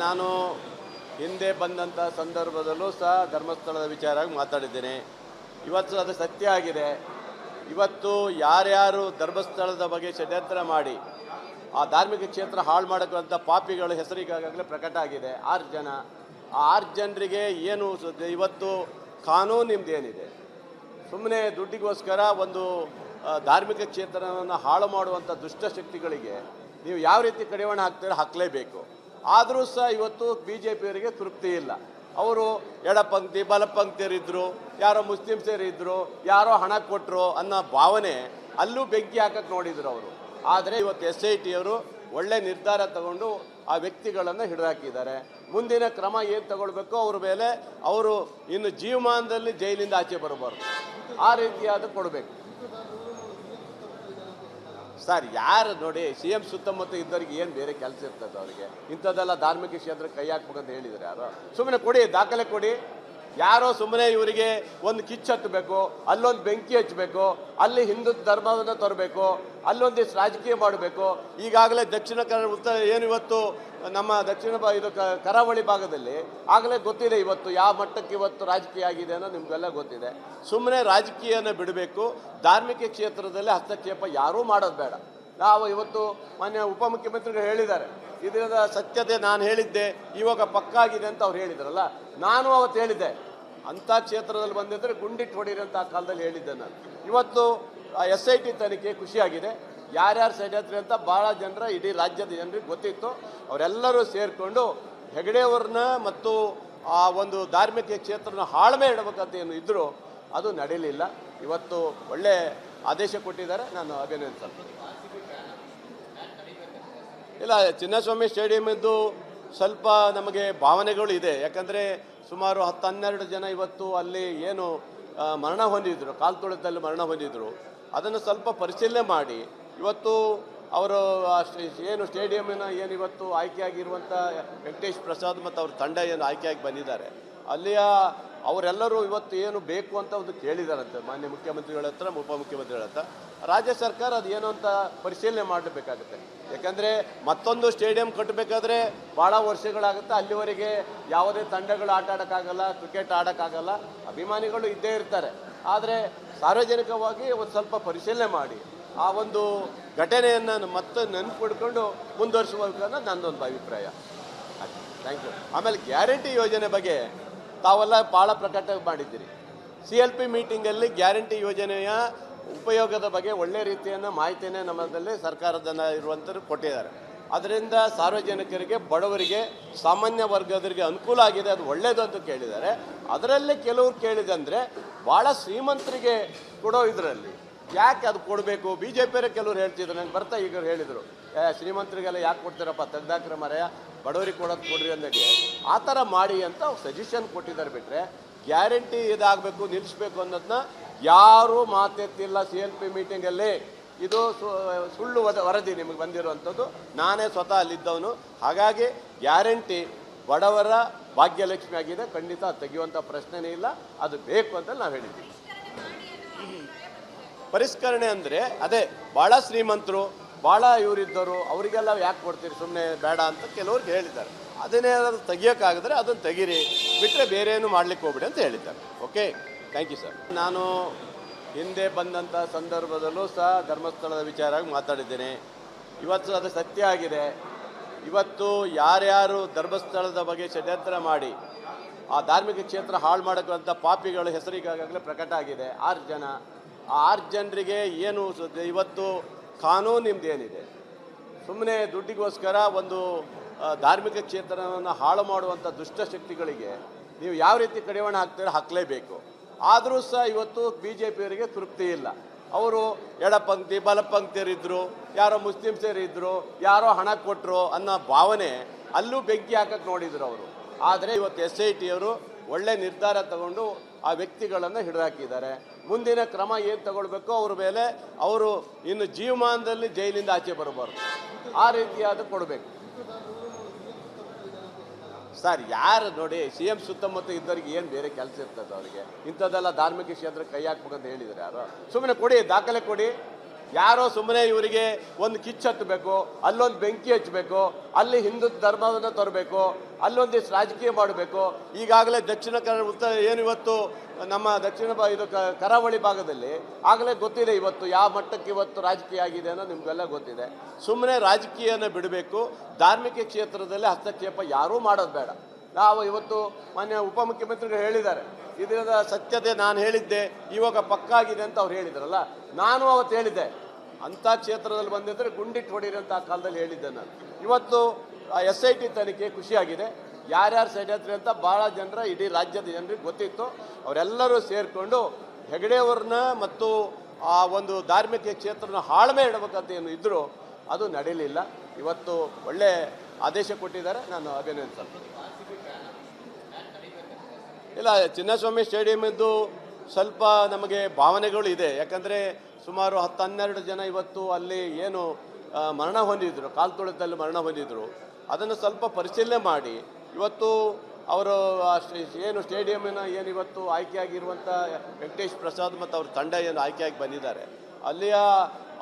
ನಾನು ಹಿಂದೆ ಬಂದಂಥ ಸಂದರ್ಭದಲ್ಲೂ ಸಹ ಧರ್ಮಸ್ಥಳದ ವಿಚಾರವಾಗಿ ಮಾತಾಡಿದ್ದೇನೆ. ಇವತ್ತು ಅದು ಸತ್ಯ ಆಗಿದೆ. ಇವತ್ತು ಯಾರ್ಯಾರು ಧರ್ಮಸ್ಥಳದ ಬಗ್ಗೆ ಷಡ್ಯಂತ್ರ ಮಾಡಿ ಆ ಧಾರ್ಮಿಕ ಕ್ಷೇತ್ರ ಹಾಳು ಮಾಡೋಕ್ಕಂಥ ಪಾಪಿಗಳು ಹೆಸರಿಗಾಗಲೇ ಪ್ರಕಟ ಆಗಿದೆ. 6 ಜನ. ಆ 6 ಜನರಿಗೆ ಏನು ಇವತ್ತು ಕಾನೂನು ನಿಮ್ಮದೇನಿದೆ, ಸುಮ್ಮನೆ ದುಡ್ಡಿಗೋಸ್ಕರ ಒಂದು ಧಾರ್ಮಿಕ ಕ್ಷೇತ್ರವನ್ನು ಹಾಳು ಮಾಡುವಂಥ ದುಷ್ಟಶಕ್ತಿಗಳಿಗೆ ನೀವು ಯಾವ ರೀತಿ ಕಡಿವಾಣ ಹಾಕ್ತೀರೋ ಹಾಕಲೇಬೇಕು. ಆದರೂ ಸಹ ಇವತ್ತು BJPಯವರಿಗೆ ತೃಪ್ತಿ ಇಲ್ಲ. ಅವರು ಎಡಪಂಕ್ತಿ ಬಲಪಂಕ್ತಿಯರಿದ್ದರು, ಯಾರೋ ಮುಸ್ಲಿಮ್ಸರಿದ್ದರು, ಯಾರೋ ಹಣ ಕೊಟ್ಟರು ಅನ್ನೋ ಭಾವನೆ ಅಲ್ಲೂ ಬೆಂಕಿ ಹಾಕಕ್ಕೆ ನೋಡಿದರು ಅವರು. ಆದರೆ ಇವತ್ತು SITಯವರು ಒಳ್ಳೆ ನಿರ್ಧಾರ ತಗೊಂಡು ಆ ವ್ಯಕ್ತಿಗಳನ್ನು ಹಿಡಿದಾಕಿದ್ದಾರೆ. ಮುಂದಿನ ಕ್ರಮ ಏನು ತಗೊಳ್ಬೇಕೋ ಅವ್ರ ಮೇಲೆ ಅವರು ಇನ್ನು ಜೀವಮಾನದಲ್ಲಿ ಜೈಲಿಂದ ಆಚೆ ಬರಬಾರ್ದು, ಆ ರೀತಿಯಾದ ಕೊಡಬೇಕು ಸರ್. ಯಾರು ನೋಡಿ, CM ಸುತ್ತಮುತ್ತ ಇದ್ದವ್ರಿಗೆ ಏನು ಬೇರೆ ಕೆಲಸ ಇರ್ತದೆ ಅವರಿಗೆ? ಇಂಥದ್ದೆಲ್ಲ ಧಾರ್ಮಿಕ ಕ್ಷೇತ್ರಕ್ಕೆ ಕೈ ಹಾಕ್ಬೇಕಂತ ಹೇಳಿದರೆ ಯಾರು? ಸುಮ್ಮನೆ ಕೊಡಿ, ದಾಖಲೆ ಕೊಡಿ. ಯಾರೋ ಸುಮ್ಮನೆ ಇವರಿಗೆ ಒಂದು ಕಿಚ್ಚು ಹತ್ತಬೇಕು, ಅಲ್ಲೊಂದು ಬೆಂಕಿ ಹಚ್ಚಬೇಕು, ಅಲ್ಲಿ ಹಿಂದೂ ಧರ್ಮವನ್ನು ತರಬೇಕು, ಅಲ್ಲೊಂದಿಷ್ಟು ರಾಜಕೀಯ ಮಾಡಬೇಕು. ಈಗಾಗಲೇ ದಕ್ಷಿಣ ಕನ್ನಡ ಉತ್ತರ ಏನು ಇವತ್ತು ನಮ್ಮ ದಕ್ಷಿಣ ಇದು ಕರಾವಳಿ ಭಾಗದಲ್ಲಿ ಆಗಲೇ ಗೊತ್ತಿದೆ ಇವತ್ತು ಯಾವ ಮಟ್ಟಕ್ಕೆ ಇವತ್ತು ರಾಜಕೀಯ ಆಗಿದೆ ಅನ್ನೋ ನಿಮಗೆಲ್ಲ ಗೊತ್ತಿದೆ. ಸುಮ್ಮನೆ ರಾಜಕೀಯನ ಬಿಡಬೇಕು. ಧಾರ್ಮಿಕ ಕ್ಷೇತ್ರದಲ್ಲಿ ಹಸ್ತಕ್ಷೇಪ ಯಾರೂ ಮಾಡೋದು ಬೇಡ. ನಾವು ಇವತ್ತು ಮಾನ್ಯ ಉಪಮುಖ್ಯಮಂತ್ರಿಗಳು ಹೇಳಿದ್ದಾರೆ, ಇದರ ಸತ್ಯತೆ ನಾನು ಹೇಳಿದ್ದೆ ಇವಾಗ ಪಕ್ಕಾ ಆಗಿದೆ ಅಂತ ಅವ್ರು ಹೇಳಿದ್ರಲ್ಲ. ನಾನು ಅವತ್ತು ಹೇಳಿದ್ದೆ, ಅಂಥ ಕ್ಷೇತ್ರದಲ್ಲಿ ಬಂದಿದ್ದರೆ ಗುಂಡಿಟ್ಟು ಹೊಡೀರಿ ಅಂತ ಆ ಕಾಲದಲ್ಲಿ ಹೇಳಿದ್ದೆ ನಾನು. ಇವತ್ತು SIT ತನಿಖೆ ಖುಷಿಯಾಗಿದೆ. ಯಾರ್ಯಾರು ಷಡ್ಯಂತ್ರ ಅಂತ ಭಾಳ ಜನರ ಇಡೀ ರಾಜ್ಯದ ಜನರಿಗೆ ಗೊತ್ತಿತ್ತು. ಅವರೆಲ್ಲರೂ ಸೇರಿಕೊಂಡು ಹೆಗಡೆಯವ್ರನ್ನ ಮತ್ತು ಆ ಒಂದು ಧಾರ್ಮಿಕ ಕ್ಷೇತ್ರನ ಹಾಳ್ಮೆ ಇಡಬೇಕಂತ ಏನು ಇದ್ದರೂ ಅದು ನಡೀಲಿಲ್ಲ. ಇವತ್ತು ಒಳ್ಳೆ ಆದೇಶ ಕೊಟ್ಟಿದ್ದಾರೆ, ನಾನು ಅಭಿನಂದಿಸ್ತೇನೆ. ಇಲ್ಲ, ಚಿನ್ನಸ್ವಾಮಿ ಸ್ಟೇಡಿಯಮಿದ್ದು ಸ್ವಲ್ಪ ನಮಗೆ ಭಾವನೆಗಳು ಇದೆ. ಯಾಕಂದರೆ ಸುಮಾರು 10-12 ಜನ ಇವತ್ತು ಅಲ್ಲಿ ಏನು ಮರಣ ಹೊಂದಿದ್ರು, ಕಾಲು ತುಳಿತದಲ್ಲಿ ಮರಣ ಹೊಂದಿದ್ರು. ಅದನ್ನು ಸ್ವಲ್ಪ ಪರಿಶೀಲನೆ ಮಾಡಿ ಇವತ್ತು ಅವರು ಏನು ಸ್ಟೇಡಿಯಮಿನ ಏನು ಇವತ್ತು ಆಯ್ಕೆಯಾಗಿರುವಂಥ ವೆಂಕಟೇಶ್ ಪ್ರಸಾದ್ ಮತ್ತು ಅವ್ರ ತಂಡ ಏನು ಆಯ್ಕೆಯಾಗಿ ಬಂದಿದ್ದಾರೆ, ಅಲ್ಲಿಯ ಅವರೆಲ್ಲರೂ ಇವತ್ತು ಏನು ಬೇಕು ಅಂತ ಒಂದು ಕೇಳಿದಾರಂತೆ ಮಾನ್ಯ ಮುಖ್ಯಮಂತ್ರಿಗಳ ಹತ್ರ, ಉಪಮುಖ್ಯಮಂತ್ರಿಗಳ ಹತ್ರ. ರಾಜ್ಯ ಸರ್ಕಾರ ಅದು ಏನು ಅಂತ ಪರಿಶೀಲನೆ ಮಾಡಬೇಕಾಗುತ್ತೆ. ಯಾಕಂದರೆ ಮತ್ತೊಂದು ಸ್ಟೇಡಿಯಂ ಕಟ್ಟಬೇಕಾದ್ರೆ ಭಾಳ ವರ್ಷಗಳಾಗುತ್ತೆ. ಅಲ್ಲಿವರೆಗೆ ಯಾವುದೇ ತಂಡಗಳು ಆಟ ಆಡೋಕ್ಕಾಗಲ್ಲ, ಕ್ರಿಕೆಟ್ ಆಡೋಕ್ಕಾಗಲ್ಲ, ಅಭಿಮಾನಿಗಳು ಇದ್ದೇ ಇರ್ತಾರೆ. ಆದರೆ ಸಾರ್ವಜನಿಕವಾಗಿ ಒಂದು ಸ್ವಲ್ಪ ಪರಿಶೀಲನೆ ಮಾಡಿ ಆ ಒಂದು ಘಟನೆಯನ್ನು ಮತ್ತೆ ನೆನಪಿಡ್ಕೊಂಡು ಮುಂದುವರಿಸಬೇಕು ಅನ್ನೋದು ನನ್ನದೊಂದು ಅಭಿಪ್ರಾಯ. Thank you. ಆಮೇಲೆ ಗ್ಯಾರಂಟಿ ಯೋಜನೆ ಬಗ್ಗೆ ತಾವೆಲ್ಲ ಭಾಳ ಪ್ರಕಟ ಮಾಡಿದ್ದೀರಿ. CLP ಮೀಟಿಂಗಲ್ಲಿ ಗ್ಯಾರಂಟಿ ಯೋಜನೆಯ ಉಪಯೋಗದ ಬಗ್ಗೆ ಒಳ್ಳೆ ರೀತಿಯನ್ನು ಮಾಹಿತಿಯನ್ನೇ ನಮ್ಮಲ್ಲಿ ಸರ್ಕಾರದಿಂದ ಇರುವಂಥವ್ರು ಕೊಟ್ಟಿದ್ದಾರೆ. ಅದರಿಂದ ಸಾರ್ವಜನಿಕರಿಗೆ, ಬಡವರಿಗೆ, ಸಾಮಾನ್ಯ ವರ್ಗದವರಿಗೆ ಅನುಕೂಲ ಆಗಿದೆ, ಅದು ಒಳ್ಳೆಯದು ಅಂತ ಕೇಳಿದ್ದಾರೆ. ಅದರಲ್ಲಿ ಕೆಲವ್ರು ಕೇಳಿದಂದರೆ ಭಾಳ ಶ್ರೀಮಂತರಿಗೆ ಕೊಡೋ ಇದರಲ್ಲಿ ಯಾಕೆ ಅದು ಕೊಡಬೇಕು? BJPಯವರೇ ಕೆಲವ್ರು ಹೇಳ್ತಿದ್ರು, ನಂಗೆ ಬರ್ತಾ ಈಗ ಹೇಳಿದರು, ಶ್ರೀಮಂತರಿಗೆಲ್ಲ ಯಾಕೆ ಕೊಡ್ತೀರಪ್ಪ, ತೆಗ್ದಾಕ್ರೆ ಮರೆಯ, ಬಡವರಿಗೆ ಕೊಡೋದು ಕೊಡ್ರಿ ಅಂದಾಗೆ ಆ ಥರ ಮಾಡಿ ಅಂತ ಸಜೆಷನ್ ಕೊಟ್ಟಿದ್ದಾರೆ. ಬಿಟ್ಟರೆ ಗ್ಯಾರಂಟಿ ಇದಾಗಬೇಕು, ನಿಲ್ಲಿಸ್ಬೇಕು ಅನ್ನೋದನ್ನ ಯಾರೂ ಮಾತೆತ್ತಿಲ್ಲ CLP ಮೀಟಿಂಗಲ್ಲಿ. ಇದು ಸುಳ್ಳು ವರದಿ ನಿಮಗೆ ಬಂದಿರುವಂಥದ್ದು. ನಾನೇ ಸ್ವತಃ ಅಲ್ಲಿದ್ದವನು. ಹಾಗಾಗಿ ಗ್ಯಾರಂಟಿ ಬಡವರ ಭಾಗ್ಯಲಕ್ಷ್ಮಿ ಆಗಿದೆ, ಖಂಡಿತ ತೆಗೆಯುವಂಥ ಪ್ರಶ್ನೆನೇ ಇಲ್ಲ. ಅದು ಬೇಕು ಅಂತ ನಾವು ಹೇಳಿದ್ದೀವಿ. ಪರಿಷ್ಕರಣೆ ಅಂದರೆ ಅದೇ ಭಾಳ ಶ್ರೀಮಂತರು, ಭಾಳ ಇವರಿದ್ದವರು, ಅವರಿಗೆಲ್ಲ ಯಾಕೆ ಕೊಡ್ತೀರಿ, ಸುಮ್ಮನೆ ಬೇಡ ಅಂತ ಕೆಲವ್ರಿಗೆ ಹೇಳಿದ್ದಾರೆ. ಅದನ್ನೇನಾದರೂ ತೆಗಿಯೋಕ್ಕಾಗಿದ್ರೆ ಅದನ್ನು ತೆಗೀರಿ, ಬಿಟ್ಟರೆ ಬೇರೆ ಏನು ಮಾಡ್ಲಿಕ್ಕೆ ಹೋಗ್ಬಿಡಿ ಅಂತ ಹೇಳಿದ್ದಾರೆ. Okay, thank you sir. ನಾನು ಹಿಂದೆ ಬಂದಂಥ ಸಂದರ್ಭದಲ್ಲೂ ಸಹ ಧರ್ಮಸ್ಥಳದ ವಿಚಾರವಾಗಿ ಮಾತಾಡಿದ್ದೇನೆ. ಇವತ್ತು ಅದು ಸತ್ಯ ಆಗಿದೆ. ಇವತ್ತು ಯಾರ್ಯಾರು ಧರ್ಮಸ್ಥಳದ ಬಗ್ಗೆ ಷಡ್ಯಂತ್ರ ಮಾಡಿ ಆ ಧಾರ್ಮಿಕ ಕ್ಷೇತ್ರ ಹಾಳು ಮಾಡೋಕ್ಕಂಥ ಪಾಪಿಗಳು ಹೆಸರಿಗಾಗಲೇ ಪ್ರಕಟ ಆಗಿದೆ. 6 ಜನ. ಆ 6 ಜನರಿಗೆ ಏನು ಇವತ್ತು ಕಾನೂನು ನಿಮ್ಮದೇನಿದೆ, ಸುಮ್ಮನೆ ದುಡ್ಡಿಗೋಸ್ಕರ ಒಂದು ಧಾರ್ಮಿಕ ಕ್ಷೇತ್ರವನ್ನು ಹಾಳು ಮಾಡುವಂಥ ದುಷ್ಟಶಕ್ತಿಗಳಿಗೆ ನೀವು ಯಾವ ರೀತಿ ಕಡಿವಾಣ ಹಾಕ್ತೀರೋ ಹಾಕಲೇಬೇಕು. ಆದರೂ ಸಹ ಇವತ್ತು BJPಯವರಿಗೆ ತೃಪ್ತಿ ಇಲ್ಲ. ಅವರು ಎಡಪಂಕ್ತಿ ಬಲಪಂಕ್ತಿಯರಿದ್ದರು, ಯಾರೋ ಮುಸ್ಲಿಮ್ಸರಿದ್ದರು, ಯಾರೋ ಹಣ ಕೊಟ್ಟರು ಅನ್ನೋ ಭಾವನೆ ಅಲ್ಲೂ ಬೆಂಕಿ ಹಾಕಕ್ಕೆ ನೋಡಿದರು ಅವರು. ಆದರೆ ಇವತ್ತು SITಯವರು ಒಳ್ಳೆ ನಿರ್ಧಾರ ತಗೊಂಡು ಆ ವ್ಯಕ್ತಿಗಳನ್ನು ಹಿಡಿದಾಕಿದ್ದಾರೆ. ಮುಂದಿನ ಕ್ರಮ ಏನು ತಗೊಳ್ಬೇಕೋ ಅವ್ರ ಮೇಲೆ ಅವರು ಇನ್ನು ಜೀವಮಾನದಲ್ಲಿ ಜೈಲಿಂದ ಆಚೆ ಬರಬಾರ್ದು, ಆ ರೀತಿಯಾದ ಕೊಡಬೇಕು ಸರ್. ಯಾರು ನೋಡಿ, CM ಸುತ್ತಮುತ್ತ ಇದ್ದವ್ರಿಗೆ ಏನು ಬೇರೆ ಕೆಲಸ ಇರ್ತದೆ ಅವರಿಗೆ? ಇಂಥದ್ದೆಲ್ಲ ಧಾರ್ಮಿಕ ಕ್ಷೇತ್ರಕ್ಕೆ ಕೈ ಹಾಕ್ಬೇಕಂತ ಹೇಳಿದರೆ ಯಾರು? ಸುಮ್ಮನೆ ಕೊಡಿ, ದಾಖಲೆ ಕೊಡಿ. ಯಾರೋ ಸುಮ್ಮನೆ ಇವರಿಗೆ ಒಂದು ಕಿಚ್ಚು ಹತ್ತಬೇಕು, ಅಲ್ಲೊಂದು ಬೆಂಕಿ ಹಚ್ಚಬೇಕು, ಅಲ್ಲಿ ಹಿಂದೂ ಧರ್ಮವನ್ನು ತರಬೇಕು, ಅಲ್ಲೊಂದಿಷ್ಟು ರಾಜಕೀಯ ಮಾಡಬೇಕು. ಈಗಾಗಲೇ ದಕ್ಷಿಣ ಕನ್ನಡ ಉತ್ತರ ಏನು ಇವತ್ತು ನಮ್ಮ ದಕ್ಷಿಣ ಇದು ಕರಾವಳಿ ಭಾಗದಲ್ಲಿ ಆಗಲೇ ಗೊತ್ತಿದೆ ಇವತ್ತು ಯಾವ ಮಟ್ಟಕ್ಕೆ ಇವತ್ತು ರಾಜಕೀಯ ಆಗಿದೆ ಅನ್ನೋ ನಿಮಗೆಲ್ಲ ಗೊತ್ತಿದೆ. ಸುಮ್ಮನೆ ರಾಜಕೀಯನ ಬಿಡಬೇಕು, ಧಾರ್ಮಿಕ ಕ್ಷೇತ್ರದಲ್ಲಿ ಹಸ್ತಕ್ಷೇಪ ಯಾರೂ ಮಾಡೋದು ಬೇಡ. ನಾವು ಇವತ್ತು ಮಾನ್ಯ ಉಪಮುಖ್ಯಮಂತ್ರಿಗಳು ಹೇಳಿದ್ದಾರೆ, ಇದರ ಸತ್ಯತೆ ನಾನು ಹೇಳಿದ್ದೆ ಇವಾಗ ಪಕ್ಕಾಗಿದೆ ಅಂತ ಅವ್ರು ಹೇಳಿದ್ರಲ್ಲ, ನಾನು ಅವತ್ತು ಹೇಳಿದ್ದೆ ಅಂಥ ಕ್ಷೇತ್ರದಲ್ಲಿ ಬಂದಿದ್ದರೆ ಗುಂಡಿಟ್ಟು ಹೊಡೀರಿ ಅಂತ ಆ ಕಾಲದಲ್ಲಿ ಹೇಳಿದ್ದೆ ನಾನು. ಇವತ್ತು SIT ತನಿಖೆ ಖುಷಿಯಾಗಿದೆ. ಯಾರ್ಯಾರು ಷಡ್ಯಂತ್ರ ಅಂತ ಭಾಳ ಜನರ ಇಡೀ ರಾಜ್ಯದ ಜನರಿಗೆ ಗೊತ್ತಿತ್ತು. ಅವರೆಲ್ಲರೂ ಸೇರಿಕೊಂಡು ಹೆಗಡೆಯವ್ರನ್ನ ಮತ್ತು ಆ ಒಂದು ಧಾರ್ಮಿಕ ಕ್ಷೇತ್ರನ ಹಾಳ್ಮೆ ಇಡಬೇಕಂತ ಏನು ಇದ್ದರೂ ಅದು ನಡೀಲಿಲ್ಲ. ಇವತ್ತು ಒಳ್ಳೆ ಆದೇಶ ಕೊಟ್ಟಿದ್ದಾರೆ, ನಾನು ಅಭಿನಂದಿಸ್ತೇನೆ. ಇಲ್ಲ, ಚಿನ್ನಸ್ವಾಮಿ ಸ್ಟೇಡಿಯಮಿದ್ದು ಸ್ವಲ್ಪ ನಮಗೆ ಭಾವನೆಗಳು ಇದೆ. ಯಾಕಂದರೆ ಸುಮಾರು 10-12 ಜನ ಇವತ್ತು ಅಲ್ಲಿ ಏನು ಮರಣ ಹೊಂದಿದ್ರು, ಕಾಲು ತುಳಿತದಲ್ಲಿ ಮರಣ ಹೊಂದಿದ್ರು. ಅದನ್ನು ಸ್ವಲ್ಪ ಪರಿಶೀಲನೆ ಮಾಡಿ ಇವತ್ತು ಅವರು ಏನು ಸ್ಟೇಡಿಯಮಿನ ಏನು ಇವತ್ತು ಆಯ್ಕೆಯಾಗಿರುವಂಥ ವೆಂಕಟೇಶ್ ಪ್ರಸಾದ್ ಮತ್ತು ಅವ್ರ ತಂಡ ಏನು ಆಯ್ಕೆಯಾಗಿ ಬಂದಿದ್ದಾರೆ, ಅಲ್ಲಿಯ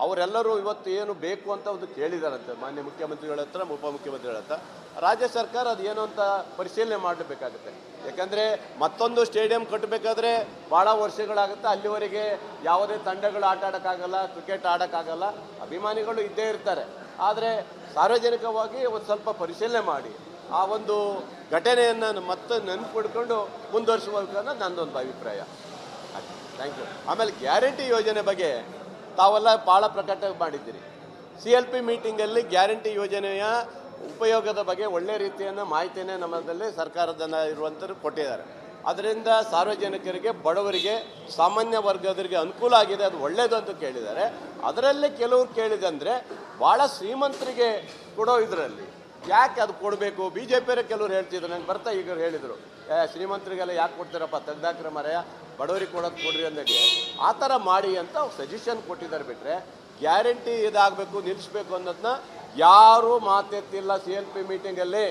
ಅವರೆಲ್ಲರೂ ಇವತ್ತು ಏನು ಬೇಕು ಅಂತ ಒಂದು ಕೇಳಿದಾರಂತೆ ಮಾನ್ಯ ಮುಖ್ಯಮಂತ್ರಿಗಳ ಹತ್ರ, ಉಪಮುಖ್ಯಮಂತ್ರಿಗಳ ಹತ್ರ. ರಾಜ್ಯ ಸರ್ಕಾರ ಅದು ಏನು ಅಂತ ಪರಿಶೀಲನೆ ಮಾಡಬೇಕಾಗುತ್ತೆ. ಯಾಕಂದರೆ ಮತ್ತೊಂದು ಸ್ಟೇಡಿಯಂ ಕಟ್ಟಬೇಕಾದ್ರೆ ಭಾಳ ವರ್ಷಗಳಾಗುತ್ತೆ. ಅಲ್ಲಿವರೆಗೆ ಯಾವುದೇ ತಂಡಗಳು ಆಟ ಆಡೋಕ್ಕಾಗಲ್ಲ, ಕ್ರಿಕೆಟ್ ಆಡೋಕ್ಕಾಗಲ್ಲ, ಅಭಿಮಾನಿಗಳು ಇದ್ದೇ ಇರ್ತಾರೆ. ಆದರೆ ಸಾರ್ವಜನಿಕವಾಗಿ ಒಂದು ಸ್ವಲ್ಪ ಪರಿಶೀಲನೆ ಮಾಡಿ ಆ ಒಂದು ಘಟನೆಯನ್ನು ಮತ್ತೆ ನೆನಪಿಡ್ಕೊಂಡು ಮುಂದುವರಿಸಬೇಕು ಅನ್ನೋದು ನನ್ನದೊಂದು ಅಭಿಪ್ರಾಯ. Thank you. ಆಮೇಲೆ ಗ್ಯಾರಂಟಿ ಯೋಜನೆ ಬಗ್ಗೆ ತಾವೆಲ್ಲ ಭಾಳ ಪ್ರಕಟ ಮಾಡಿದ್ದೀರಿ. CLP ಮೀಟಿಂಗಲ್ಲಿ ಗ್ಯಾರಂಟಿ ಯೋಜನೆಯ ಉಪಯೋಗದ ಬಗ್ಗೆ ಒಳ್ಳೆಯ ರೀತಿಯನ್ನು ಮಾಹಿತಿಯನ್ನೇ ನಮ್ಮದಲ್ಲಿ ಸರ್ಕಾರದಿಂದ ಇರುವಂಥವ್ರು ಕೊಟ್ಟಿದ್ದಾರೆ. ಅದರಿಂದ ಸಾರ್ವಜನಿಕರಿಗೆ, ಬಡವರಿಗೆ, ಸಾಮಾನ್ಯ ವರ್ಗದವರಿಗೆ ಅನುಕೂಲ ಆಗಿದೆ, ಅದು ಒಳ್ಳೆಯದು ಅಂತ ಕೇಳಿದ್ದಾರೆ. ಅದರಲ್ಲಿ ಕೆಲವರು ಕೇಳಿದಂದರೆ ಭಾಳ ಶ್ರೀಮಂತರಿಗೆ ಕೊಡೋ ಇದರಲ್ಲಿ ಯಾಕೆ ಅದು ಕೊಡಬೇಕು, BJPಯವರೇ ಕೆಲವರು ಹೇಳ್ತಿದ್ರು, ನಂಗೆ ಬರ್ತಾ ಈಗ ಹೇಳಿದರು, ಶ್ರೀಮಂತರಿಗೆಲ್ಲ ಯಾಕೆ ಕೊಡ್ತೀರಪ್ಪ, ತೆಗ್ದಾಕ್ರೆ ಮರೆಯ, ಬಡವರಿಗೆ ಕೊಡೋದು ಕೊಡ್ರಿ ಅಂದಾಗೆ ಆ ಥರ ಮಾಡಿ ಅಂತ ಸಜೆಷನ್ ಕೊಟ್ಟಿದ್ದಾರೆ. ಬಿಟ್ಟರೆ ಗ್ಯಾರಂಟಿ ಇದಾಗಬೇಕು, ನಿಲ್ಲಿಸಬೇಕು ಅನ್ನೋದನ್ನ ಯಾರೂ ಮಾತೆತ್ತಿಲ್ಲ CLP ಮೀಟಿಂಗಲ್ಲಿ.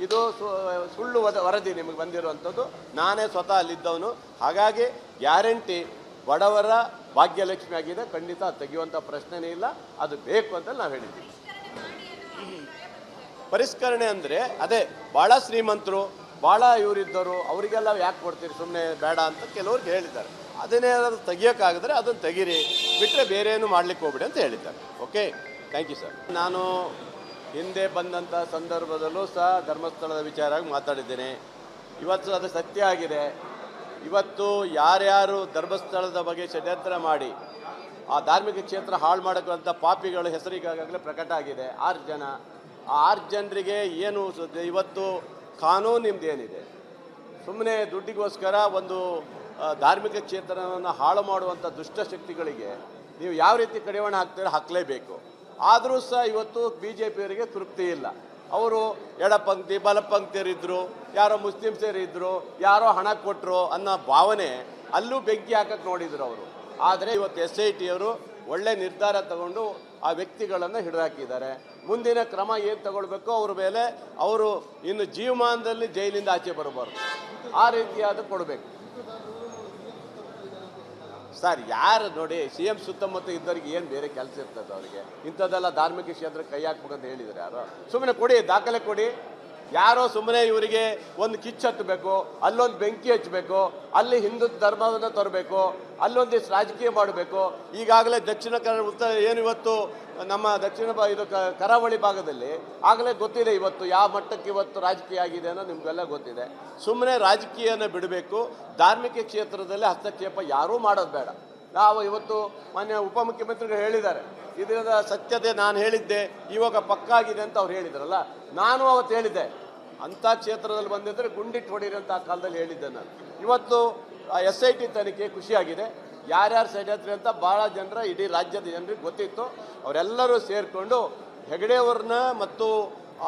ಇದು ಸುಳ್ಳು ವರದಿ ನಿಮಗೆ ಬಂದಿರುವಂಥದ್ದು. ನಾನೇ ಸ್ವತಃ ಅಲ್ಲಿದ್ದವನು. ಹಾಗಾಗಿ ಗ್ಯಾರಂಟಿ ಬಡವರ ಭಾಗ್ಯಲಕ್ಷ್ಮಿ ಆಗಿದೆ, ಖಂಡಿತ ತೆಗೆಯುವಂಥ ಪ್ರಶ್ನೆನೇ ಇಲ್ಲ, ಅದು ಬೇಕು ಅಂತ ನಾವು ಹೇಳಿದ್ದೀವಿ. ಪರಿಷ್ಕರಣೆ ಅಂದರೆ ಅದೇ ಭಾಳ ಶ್ರೀಮಂತರು, ಭಾಳ ಇವರಿದ್ದವರು, ಅವರಿಗೆಲ್ಲ ಯಾಕೆ ಕೊಡ್ತೀರಿ, ಸುಮ್ಮನೆ ಬೇಡ ಅಂತ ಕೆಲವ್ರಿಗೆ ಹೇಳಿದ್ದಾರೆ. ಅದನ್ನೇನಾದ್ರು ತೆಗಿಯೋಕ್ಕಾಗಿದ್ರೆ ಅದನ್ನು ತೆಗೀರಿ, ಬಿಟ್ಟರೆ ಬೇರೆ ಏನು ಮಾಡ್ಲಿಕ್ಕೆ ಹೋಗ್ಬಿಡಿ ಅಂತ ಹೇಳಿದ್ದಾರೆ. Okay, thank you sir. ನಾನು ಹಿಂದೆ ಬಂದಂಥ ಸಂದರ್ಭದಲ್ಲೂ ಸಹ ಧರ್ಮಸ್ಥಳದ ವಿಚಾರವಾಗಿ ಮಾತಾಡಿದ್ದೇನೆ. ಇವತ್ತು ಅದು ಸತ್ಯ ಆಗಿದೆ. ಇವತ್ತು ಯಾರ್ಯಾರು ಧರ್ಮಸ್ಥಳದ ಬಗ್ಗೆ ಷಡ್ಯಂತ್ರ ಮಾಡಿ ಆ ಧಾರ್ಮಿಕ ಕ್ಷೇತ್ರ ಹಾಳು ಮಾಡೋಕ್ಕಂಥ ಪಾಪಿಗಳ ಹೆಸರಿಗಾಗಲೇ ಪ್ರಕಟ ಆಗಿದೆ 6 ಜನ. ಆ 6 ಜನರಿಗೆ ಏನು ಇವತ್ತು ಕಾನೂನು ನಿಮ್ಮದೇನಿದೆ, ಸುಮ್ಮನೆ ದುಡ್ಡಿಗೋಸ್ಕರ ಒಂದು ಧಾರ್ಮಿಕ ಕ್ಷೇತ್ರವನ್ನು ಹಾಳು ಮಾಡುವಂಥ ದುಷ್ಟಶಕ್ತಿಗಳಿಗೆ ನೀವು ಯಾವ ರೀತಿ ಕಡಿವಾಣ ಹಾಕ್ತೀರೋ ಹಾಕಲೇಬೇಕು. ಆದರೂ ಸಹ ಇವತ್ತು BJPಯವರಿಗೆ ತೃಪ್ತಿ ಇಲ್ಲ. ಅವರು ಎಡಪಂಕ್ತಿ ಬಲಪಂಕ್ತಿಯರಿದ್ದರು, ಯಾರೋ ಮುಸ್ಲಿಮ್ಸರಿದ್ದರು, ಯಾರೋ ಹಣ ಕೊಟ್ಟರು ಅನ್ನೋ ಭಾವನೆ ಅಲ್ಲೂ ಬೆಂಕಿ ಹಾಕಕ್ಕೆ ನೋಡಿದರು ಅವರು. ಆದರೆ ಇವತ್ತು SITಯವರು ಒಳ್ಳೆ ನಿರ್ಧಾರ ತಗೊಂಡು ಆ ವ್ಯಕ್ತಿಗಳನ್ನು ಹಿಡಿದಾಕಿದ್ದಾರೆ. ಮುಂದಿನ ಕ್ರಮ ಏನು ತಗೊಳ್ಬೇಕೋ ಅವ್ರ ಮೇಲೆ ಅವರು ಇನ್ನು ಜೀವಮಾನದಲ್ಲಿ ಜೈಲಿಂದ ಆಚೆ ಬರಬಾರ್ದು, ಆ ರೀತಿಯಾದ ಕೊಡಬೇಕು ಸರ್. ಯಾರು ನೋಡಿ, CM ಸುತ್ತಮುತ್ತ ಇದ್ದವ್ರಿಗೆ ಏನು ಬೇರೆ ಕೆಲಸ ಇರ್ತದೆ ಅವರಿಗೆ? ಇಂಥದ್ದೆಲ್ಲ ಧಾರ್ಮಿಕ ಕ್ಷೇತ್ರಕ್ಕೆ ಕೈ ಹಾಕ್ಬೇಕಂತ ಹೇಳಿದರೆ ಯಾರು? ಸುಮ್ಮನೆ ಕೊಡಿ, ದಾಖಲೆ ಕೊಡಿ. ಯಾರೋ ಸುಮ್ಮನೆ ಇವರಿಗೆ ಒಂದು ಕಿಚ್ಚು ಹತ್ತಬೇಕು, ಅಲ್ಲೊಂದು ಬೆಂಕಿ ಹಚ್ಚಬೇಕು, ಅಲ್ಲಿ ಹಿಂದೂ ಧರ್ಮವನ್ನು ತರಬೇಕು, ಅಲ್ಲೊಂದಿಷ್ಟು ರಾಜಕೀಯ ಮಾಡಬೇಕು. ಈಗಾಗಲೇ ದಕ್ಷಿಣ ಕನ್ನಡ ಉತ್ತರ ಏನು ಇವತ್ತು ನಮ್ಮ ದಕ್ಷಿಣ ಇದು ಕರಾವಳಿ ಭಾಗದಲ್ಲಿ ಆಗಲೇ ಗೊತ್ತಿದೆ ಇವತ್ತು ಯಾವ ಮಟ್ಟಕ್ಕೆ ಇವತ್ತು ರಾಜಕೀಯ ಆಗಿದೆ ಅನ್ನೋ ನಿಮಗೆಲ್ಲ ಗೊತ್ತಿದೆ. ಸುಮ್ಮನೆ ರಾಜಕೀಯನ ಬಿಡಬೇಕು, ಧಾರ್ಮಿಕ ಕ್ಷೇತ್ರದಲ್ಲಿ ಹಸ್ತಕ್ಷೇಪ ಯಾರೂ ಮಾಡೋದು ಬೇಡ. ನಾವು ಇವತ್ತು ಮಾನ್ಯ ಉಪಮುಖ್ಯಮಂತ್ರಿಗಳು ಹೇಳಿದ್ದಾರೆ, ಇದರ ಸತ್ಯತೆ ನಾನು ಹೇಳಿದ್ದೆ ಇವಾಗ ಪಕ್ಕಾಗಿದೆ ಅಂತ ಅವ್ರು ಹೇಳಿದ್ರಲ್ಲ, ನಾನು ಅವತ್ತು ಹೇಳಿದ್ದೆ ಅಂಥ ಕ್ಷೇತ್ರದಲ್ಲಿ ಬಂದಿದ್ದರೆ ಗುಂಡಿಟ್ಟು ಹೊಡೀರಿ ಅಂತ ಆ ಕಾಲದಲ್ಲಿ ಹೇಳಿದ್ದೆ ನಾನು. ಇವತ್ತು SIT ತನಿಖೆ ಖುಷಿಯಾಗಿದೆ. ಯಾರ್ಯಾರು ಷಡ್ಯಂತ್ರ ಅಂತ ಭಾಳ ಜನರ ಇಡೀ ರಾಜ್ಯದ ಜನರಿಗೆ ಗೊತ್ತಿತ್ತು. ಅವರೆಲ್ಲರೂ ಸೇರಿಕೊಂಡು ಹೆಗಡೆಯವ್ರನ್ನ ಮತ್ತು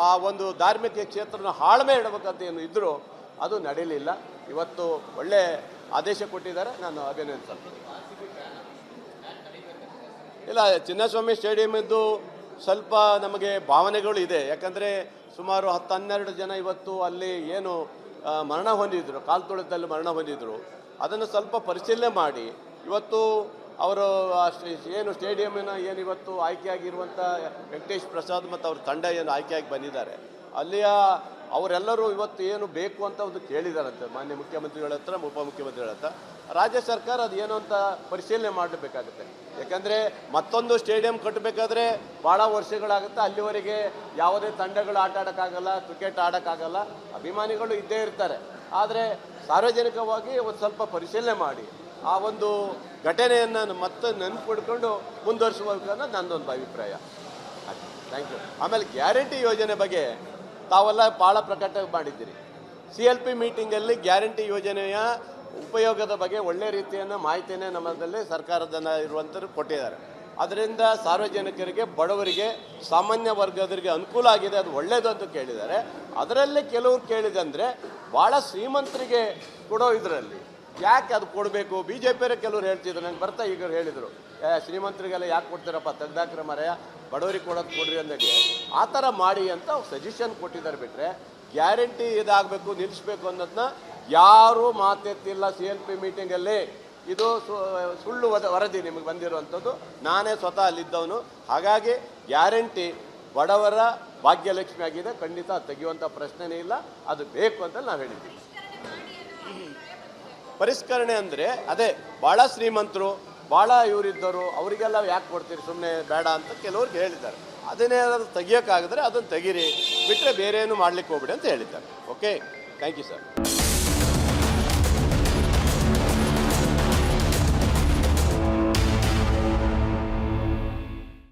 ಆ ಒಂದು ಧಾರ್ಮಿಕ ಕ್ಷೇತ್ರನ ಹಾಳ್ಮೆ ಇಡಬೇಕಂತ ಏನು ಇದ್ದರೂ ಅದು ನಡೀಲಿಲ್ಲ. ಇವತ್ತು ಒಳ್ಳೆ ಆದೇಶ ಕೊಟ್ಟಿದ್ದಾರೆ, ನಾನು ಅಭಿನಂದಿಸ್ತೇನೆ. ಇಲ್ಲ, ಚಿನ್ನಸ್ವಾಮಿ ಸ್ಟೇಡಿಯಮಿದ್ದು ಸ್ವಲ್ಪ ನಮಗೆ ಭಾವನೆಗಳು ಇದೆ. ಯಾಕಂದರೆ ಸುಮಾರು 10-12 ಜನ ಇವತ್ತು ಅಲ್ಲಿ ಏನು ಮರಣ ಹೊಂದಿದ್ರು, ಕಾಲು ತುಳಿತದಲ್ಲಿ ಮರಣ ಹೊಂದಿದ್ರು. ಅದನ್ನು ಸ್ವಲ್ಪ ಪರಿಶೀಲನೆ ಮಾಡಿ ಇವತ್ತು ಅವರು ಏನು ಸ್ಟೇಡಿಯಮ್ಮಿನ ಏನು ಇವತ್ತು ಆಯ್ಕೆಯಾಗಿರುವಂಥ ವೆಂಕಟೇಶ್ ಪ್ರಸಾದ್ ಮತ್ತು ಅವ್ರ ತಂಡ ಏನು ಆಯ್ಕೆಯಾಗಿ ಬಂದಿದ್ದಾರೆ ಅಲ್ಲಿಯ ಅವರೆಲ್ಲರೂ ಇವತ್ತು ಏನು ಬೇಕು ಅಂತ ಒಂದು ಕೇಳಿದಾರಂತೆ ಮಾನ್ಯ ಮುಖ್ಯಮಂತ್ರಿಗಳ ಹತ್ರ ಉಪಮುಖ್ಯಮಂತ್ರಿಗಳ ಹತ್ರ. ರಾಜ್ಯ ಸರ್ಕಾರ ಅದು ಏನು ಅಂತ ಪರಿಶೀಲನೆ ಮಾಡಬೇಕಾಗುತ್ತೆ. ಯಾಕಂದರೆ ಮತ್ತೊಂದು ಸ್ಟೇಡಿಯಂ ಕಟ್ಟಬೇಕಾದ್ರೆ ಭಾಳ ವರ್ಷಗಳಾಗುತ್ತೆ. ಅಲ್ಲಿವರೆಗೆ ಯಾವುದೇ ತಂಡಗಳು ಆಟ ಆಡೋಕ್ಕಾಗಲ್ಲ, ಕ್ರಿಕೆಟ್ ಆಡೋಕ್ಕಾಗಲ್ಲ, ಅಭಿಮಾನಿಗಳು ಇದ್ದೇ ಇರ್ತಾರೆ. ಆದರೆ ಸಾರ್ವಜನಿಕವಾಗಿ ಒಂದು ಸ್ವಲ್ಪ ಪರಿಶೀಲನೆ ಮಾಡಿ ಆ ಒಂದು ಘಟನೆಯನ್ನು ಮತ್ತೆ ನೆನಪಿಡ್ಕೊಂಡು ಮುಂದುವರಿಸಬೇಕು ಅನ್ನೋದು ನನ್ನದೊಂದು ಅಭಿಪ್ರಾಯ. Thank you. ಆಮೇಲೆ ಗ್ಯಾರಂಟಿ ಯೋಜನೆ ಬಗ್ಗೆ ತಾವೆಲ್ಲ ಭಾಳ ಪ್ರಕಟ ಮಾಡಿದ್ದೀರಿ. CLP ಮೀಟಿಂಗಲ್ಲಿ ಗ್ಯಾರಂಟಿ ಯೋಜನೆಯ ಉಪಯೋಗದ ಬಗ್ಗೆ ಒಳ್ಳೆ ರೀತಿಯನ್ನು ಮಾಹಿತಿಯನ್ನೇ ನಮ್ಮಲ್ಲಿ ಸರ್ಕಾರದಿಂದ ಇರುವಂಥವ್ರು ಕೊಟ್ಟಿದ್ದಾರೆ. ಅದರಿಂದ ಸಾರ್ವಜನಿಕರಿಗೆ, ಬಡವರಿಗೆ, ಸಾಮಾನ್ಯ ವರ್ಗದವರಿಗೆ ಅನುಕೂಲ ಆಗಿದೆ, ಅದು ಒಳ್ಳೆಯದು ಅಂತ ಕೇಳಿದ್ದಾರೆ. ಅದರಲ್ಲಿ ಕೆಲವರು ಕೇಳಿದಂದರೆ ಭಾಳ ಶ್ರೀಮಂತರಿಗೆ ಕೊಡೋ ಇದರಲ್ಲಿ ಯಾಕೆ ಅದು ಕೊಡಬೇಕು, BJPಯವರೇ ಕೆಲವರು ಹೇಳ್ತಿದ್ರು, ನಂಗೆ ಬರ್ತಾ ಈಗ ಹೇಳಿದರು, ಶ್ರೀಮಂತರಿಗೆಲ್ಲ ಯಾಕೆ ಕೊಡ್ತೀರಪ್ಪ, ತೆಗ್ದಾಕ್ರೆ ಮರೆಯ, ಬಡವರಿಗೆ ಕೊಡೋದು ಕೊಡ್ರಿ ಅಂದಾಗೆ ಆ ಥರ ಮಾಡಿ ಅಂತ ಸಜೆಷನ್ ಕೊಟ್ಟಿದ್ದಾರೆ. ಬಿಟ್ಟರೆ ಗ್ಯಾರಂಟಿ ಇದಾಗಬೇಕು, ನಿಲ್ಲಿಸ್ಬೇಕು ಅನ್ನೋದನ್ನ ಯಾರೂ ಮಾತೆತ್ತಿಲ್ಲ. CLP ಮೀಟಿಂಗಲ್ಲಿ ಇದು ಸುಳ್ಳು ವರದಿ ನಿಮಗೆ ಬಂದಿರುವಂಥದ್ದು. ನಾನೇ ಸ್ವತಃ ಅಲ್ಲಿದ್ದವನು. ಹಾಗಾಗಿ ಗ್ಯಾರಂಟಿ ಬಡವರ ಭಾಗ್ಯಲಕ್ಷ್ಮಿ ಆಗಿದೆ, ಖಂಡಿತ ತೆಗೆಯುವಂಥ ಪ್ರಶ್ನೆನೇ ಇಲ್ಲ, ಅದು ಬೇಕು ಅಂತ ನಾವು ಹೇಳಿದ್ದೀವಿ. ಪರಿಷ್ಕರಣೆ ಅಂದರೆ ಅದೇ ಭಾಳ ಶ್ರೀಮಂತರು, ಭಾಳ ಇವರಿದ್ದರು, ಅವರಿಗೆಲ್ಲ ಯಾಕೆ ಕೊಡ್ತೀರಿ, ಸುಮ್ಮನೆ ಬೇಡ ಅಂತ ಕೆಲವ್ರಿಗೆ ಹೇಳಿದ್ದಾರೆ. ಅದನ್ನೇನಾದರೂ ತೆಗಿಯೋಕ್ಕಾಗಿದ್ರೆ ಅದನ್ನು ತೆಗೀರಿ, ಬಿಟ್ಟರೆ ಬೇರೆ ಏನು ಮಾಡ್ಲಿಕ್ಕೆ ಹೋಗ್ಬಿಡಿ ಅಂತ ಹೇಳಿದ್ದಾರೆ. Okay, thank you sir.